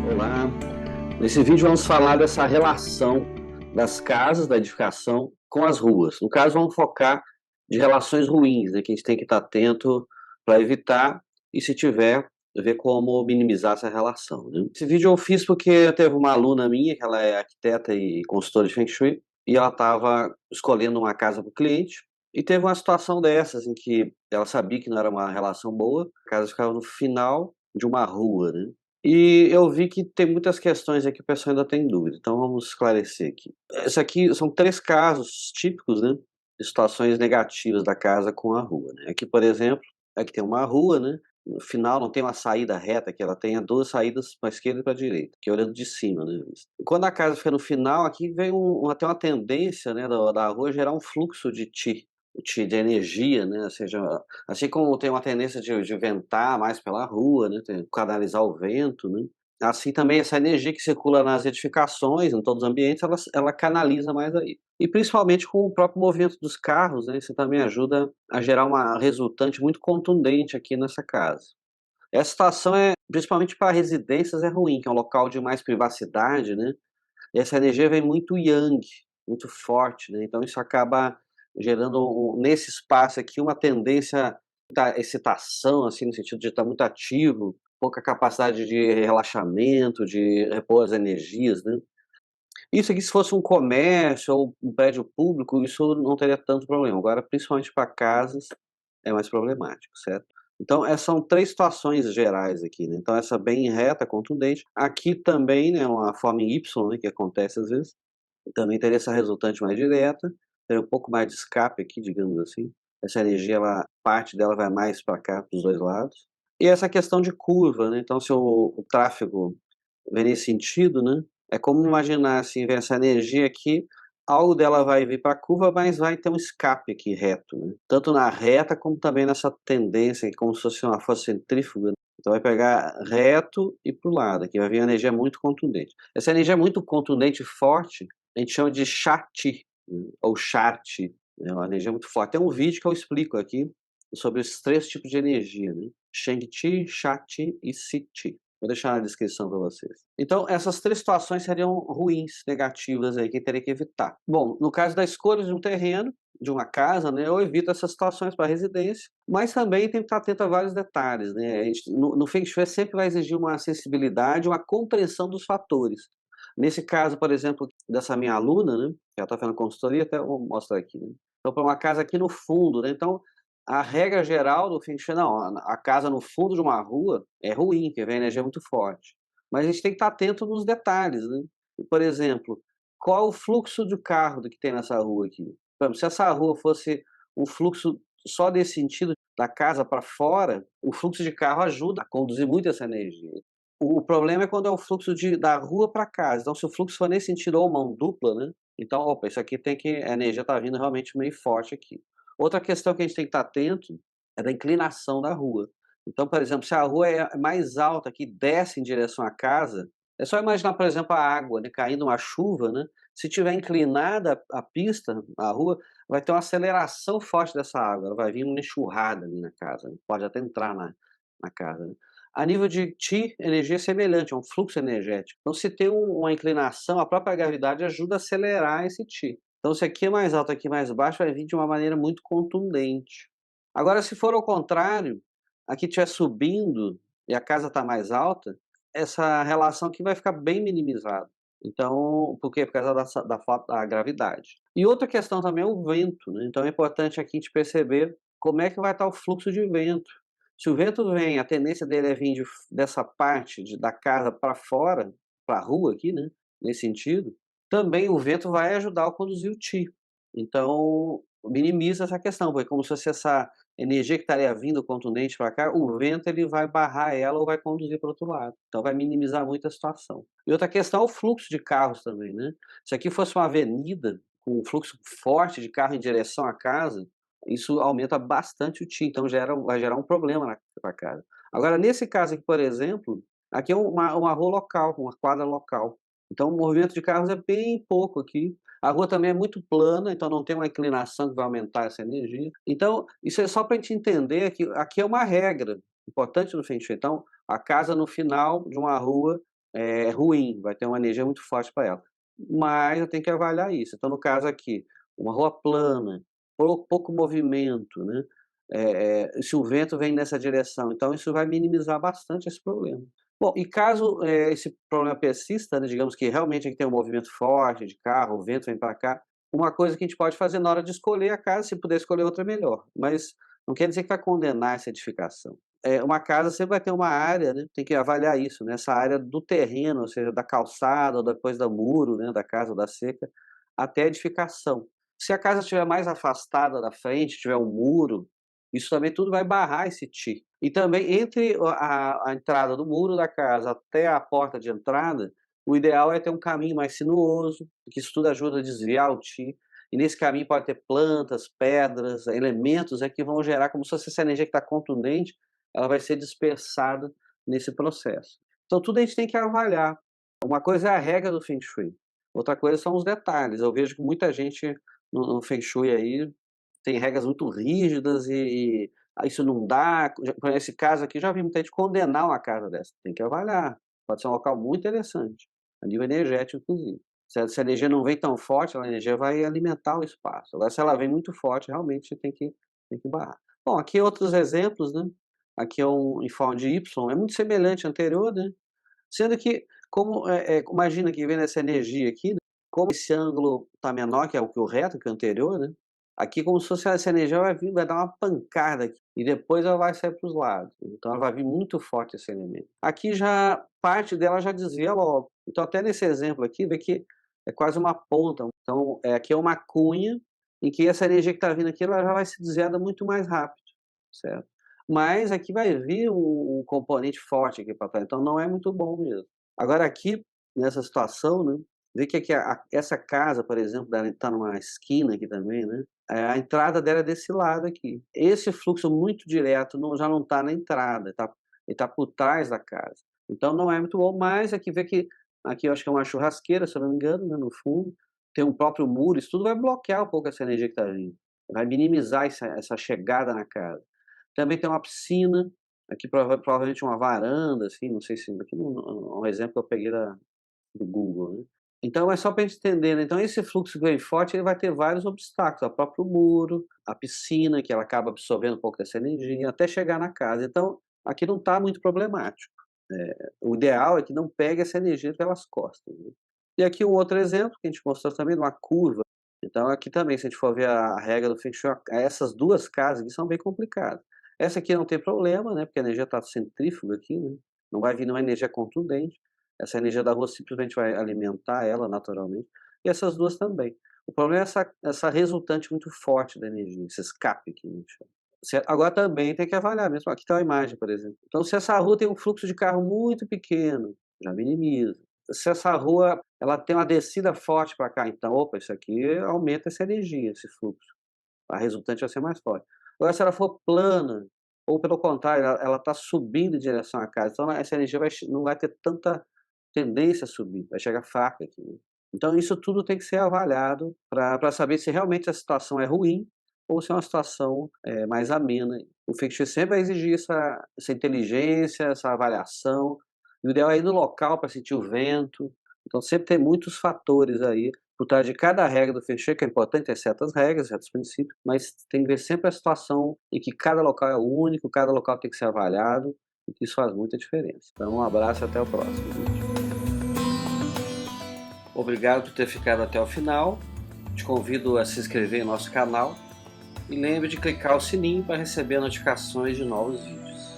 Olá, nesse vídeo vamos falar dessa relação das casas, da edificação com as ruas. No caso, vamos focar de relações ruins, né, que a gente tem que estar atento para evitar e, se tiver, ver como minimizar essa relação, né? Esse vídeo eu fiz porque teve uma aluna minha, que ela é arquiteta e consultora de Feng Shui, e ela estava escolhendo uma casa para o cliente, e teve uma situação dessas em que ela sabia que não era uma relação boa, a casa ficava no final de uma rua, né? E eu vi que tem muitas questões aqui que o pessoal ainda tem dúvida, então vamos esclarecer aqui. Isso aqui são 3 casos típicos, né, de situações negativas da casa com a rua, né. Aqui, por exemplo, aqui tem uma rua, né, no final não tem uma saída reta, que ela tenha 2 saídas para a esquerda e para a direita, que é olhando de cima, né, vista. Quando a casa fica no final, aqui vem até uma tendência, né, da rua gerar um fluxo de de energia, né, ou seja, assim como tem uma tendência de ventar mais pela rua, né, canalizar o vento, né, assim também essa energia que circula nas edificações, em todos os ambientes, ela canaliza mais aí. E principalmente com o próprio movimento dos carros, né, isso também ajuda a gerar uma resultante muito contundente aqui nessa casa. Essa situação é, principalmente para residências, é ruim, que é um local de mais privacidade, né, e essa energia vem muito yang, muito forte, né, então isso acaba gerando nesse espaço aqui uma tendência da excitação, assim, no sentido de estar muito ativo, pouca capacidade de relaxamento, de repor as energias, né. Isso aqui se fosse um comércio ou um prédio público, isso não teria tanto problema, agora principalmente para casas, é mais problemático, certo? Então essas são 3 situações gerais aqui, né, então essa bem reta, contundente, aqui também, né, uma forma em Y, né, que acontece às vezes, também teria essa resultante mais direta, teria um pouco mais de escape aqui, digamos assim, essa energia parte dela vai mais para cá, para os 2 lados. E essa questão de curva, né, então se o tráfego vem nesse sentido, né, é como imaginar, assim, vem essa energia aqui, algo dela vai vir para a curva, mas vai ter um escape aqui reto, né, tanto na reta como também nessa tendência, como se fosse uma força centrífuga, né. Então vai pegar reto e para o lado, aqui vai vir uma energia muito contundente. Essa energia muito contundente e forte, a gente chama de Shakti, né, ou Shakti, é uma energia muito forte. Tem um vídeo que eu explico aqui sobre esses 3 tipos de energia, né, Shakti, Shakti e Siddhi. Vou deixar na descrição para vocês. Então, essas 3 situações seriam ruins, negativas aí, que teria que evitar. Bom, no caso da escolha de um terreno, de uma casa, né, eu evito essas situações para residência, mas também tem que estar atento a vários detalhes, né. A gente no Feng Shui sempre vai exigir uma sensibilidade, uma compreensão dos fatores. Nesse caso, por exemplo, dessa minha aluna, né, que ela está fazendo consultoria, até vou mostrar aqui, né. Então, para uma casa aqui no fundo, né, então a regra geral do Feng Shui não, a casa no fundo de uma rua é ruim, porque vem energia muito forte. Mas a gente tem que estar atento nos detalhes, né. Por exemplo, qual é o fluxo de carro do que tem nessa rua aqui? Por exemplo, se essa rua fosse um fluxo só desse sentido, da casa para fora, o fluxo de carro ajuda a conduzir muito essa energia. O problema é quando é o fluxo da rua para casa, então se o fluxo for nesse sentido ou mão dupla, né, então: "Opa, isso aqui tem que a energia está vindo realmente meio forte aqui". Outra questão que a gente tem que estar atento é da inclinação da rua. Então, por exemplo, se a rua é mais alta, que desce em direção à casa, é só imaginar, por exemplo, a água, né, caindo uma chuva, né, se tiver inclinada a pista, a rua, vai ter uma aceleração forte dessa água, ela vai vir uma enxurrada ali na casa, né, pode até entrar na casa, né. A nível de Ti, energia é semelhante, é um fluxo energético. Então, se tem uma inclinação, a própria gravidade ajuda a acelerar esse Ti. Então, se aqui é mais alto, aqui é mais baixo, vai vir de uma maneira muito contundente. Agora, se for ao contrário, aqui estiver subindo e a casa está mais alta, essa relação aqui vai ficar bem minimizada. Então, por quê? Por causa da falta da gravidade. E outra questão também é o vento, né, então é importante aqui a gente perceber como é que vai estar o fluxo de vento. Se o vento vem, a tendência dele é vir dessa parte da casa para fora, para a rua aqui, né, nesse sentido, também o vento vai ajudar a conduzir o Ti. Então, minimiza essa questão, porque é como se fosse essa energia que estaria vindo contundente para cá, o vento ele vai barrar ela ou vai conduzir para o outro lado. Então vai minimizar muito a situação. E outra questão é o fluxo de carros também, né. Se aqui fosse uma avenida com um fluxo forte de carro em direção à casa, isso aumenta bastante o Ti, então vai gerar um problema na casa. Agora nesse caso aqui, por exemplo, aqui é uma rua local, uma quadra local. Então o movimento de carros é bem pouco aqui. A rua também é muito plana, então não tem uma inclinação que vai aumentar essa energia. Então, isso é só para a gente entender que aqui é uma regra importante no Feng Shui. Então, a casa no final de uma rua ruim, vai ter uma energia muito forte para ela. Mas eu tenho que avaliar isso. Então, no caso aqui, uma rua plana, pouco movimento, né, se o vento vem nessa direção, então isso vai minimizar bastante esse problema. Bom, e caso, esse problema persista, né, digamos que realmente aqui tem um movimento forte de carro, o vento vem para cá, uma coisa que a gente pode fazer na hora de escolher a casa, se puder escolher outra, melhor, mas não quer dizer que vai condenar essa edificação. Uma casa sempre vai ter uma área, né, tem que avaliar isso, né, essa área do terreno, ou seja, da calçada ou depois do muro, né, da casa ou da cerca, até a edificação. Se a casa estiver mais afastada da frente, tiver um muro, isso também tudo vai barrar esse Ti. E também entre a entrada do muro da casa até a porta de entrada, o ideal é ter um caminho mais sinuoso, porque isso tudo ajuda a desviar o Ti. E nesse caminho pode ter plantas, pedras, elementos que vão gerar como se fosse essa energia que está contundente, ela vai ser dispersada nesse processo. Então tudo a gente tem que avaliar. Uma coisa é a regra do Feng Shui, outra coisa são os detalhes. Eu vejo que muita gente no Feng Shui aí tem regras muito rígidas isso não dá. Nesse caso aqui, já vi muita gente condenar uma casa dessa. Tem que avaliar. Pode ser um local muito interessante, a nível energético, inclusive. Se a energia não vem tão forte, a energia vai alimentar o espaço. Agora, se ela vem muito forte, realmente tem que barrar. Bom, aqui outros exemplos, né? Aqui é em forma de Y, é muito semelhante ao anterior, né? Sendo que, imagina que vem essa energia aqui, né, como esse ângulo está menor, que é o reto, que é o anterior, né? Aqui como se fosse essa energia vai vir, vai dar uma pancada aqui, e depois ela vai sair para os lados. Então ela vai vir muito forte esse elemento. Aqui já, parte dela já desvia logo. Então até nesse exemplo aqui, vê que é quase uma ponta. Então aqui é uma cunha, em que essa energia que está vindo aqui, ela já vai ser desviada muito mais rápido, certo? Mas aqui vai vir um componente forte aqui para trás, então não é muito bom mesmo. Agora aqui, nessa situação, né, vê que aqui essa casa, por exemplo, está numa esquina aqui também, né, a entrada dela é desse lado aqui. Esse fluxo muito direto já não está na entrada, ele está por trás da casa. Então não é muito bom, mas aqui vê que aqui eu acho que é uma churrasqueira, se eu não me engano, né, no fundo, tem um próprio muro, isso tudo vai bloquear um pouco essa energia que está vindo, vai minimizar essa chegada na casa. Também tem uma piscina, aqui provavelmente uma varanda, assim, não sei se aqui um exemplo que eu peguei do Google, né. Então é só para a gente entender, né, então esse fluxo que vem forte, ele vai ter vários obstáculos, o próprio muro, a piscina, que ela acaba absorvendo um pouco dessa energia, até chegar na casa. Então, aqui não está muito problemático. O ideal é que não pegue essa energia pelas costas, né. E aqui um outro exemplo, que a gente mostrou também, de uma curva. Então aqui também, se a gente for ver a regra do Feng Shui, essas duas casas aqui são bem complicadas. Essa aqui não tem problema, né, porque a energia está centrífuga aqui, né, não vai vir nenhuma energia contundente, essa energia da rua simplesmente vai alimentar ela naturalmente, e essas duas também. O problema é essa resultante muito forte da energia, esse escape que a gente chama. Agora também tem que avaliar mesmo, aqui está uma imagem, por exemplo. Então se essa rua tem um fluxo de carro muito pequeno, já minimiza. Se essa rua ela tem uma descida forte para cá, então, opa, isso aqui aumenta essa energia, esse fluxo. A resultante vai ser mais forte. Agora, se ela for plana, ou pelo contrário, ela está subindo em direção à casa, então essa energia não vai ter tanta tendência a subir, vai chegar fraca aqui, né. Então isso tudo tem que ser avaliado para saber se realmente a situação é ruim ou se é uma situação, mais amena. O Feng Shui sempre vai exigir essa inteligência, essa avaliação. O ideal é ir no local para sentir o vento. Então sempre tem muitos fatores aí por trás de cada regra do Feng Shui, que é importante ter certas regras, certos princípios, mas tem que ver sempre a situação em que cada local é único, cada local tem que ser avaliado, e que isso faz muita diferença. Então um abraço e até o próximo vídeo. Obrigado por ter ficado até o final. Te convido a se inscrever em nosso canal e lembre de clicar o sininho para receber notificações de novos vídeos.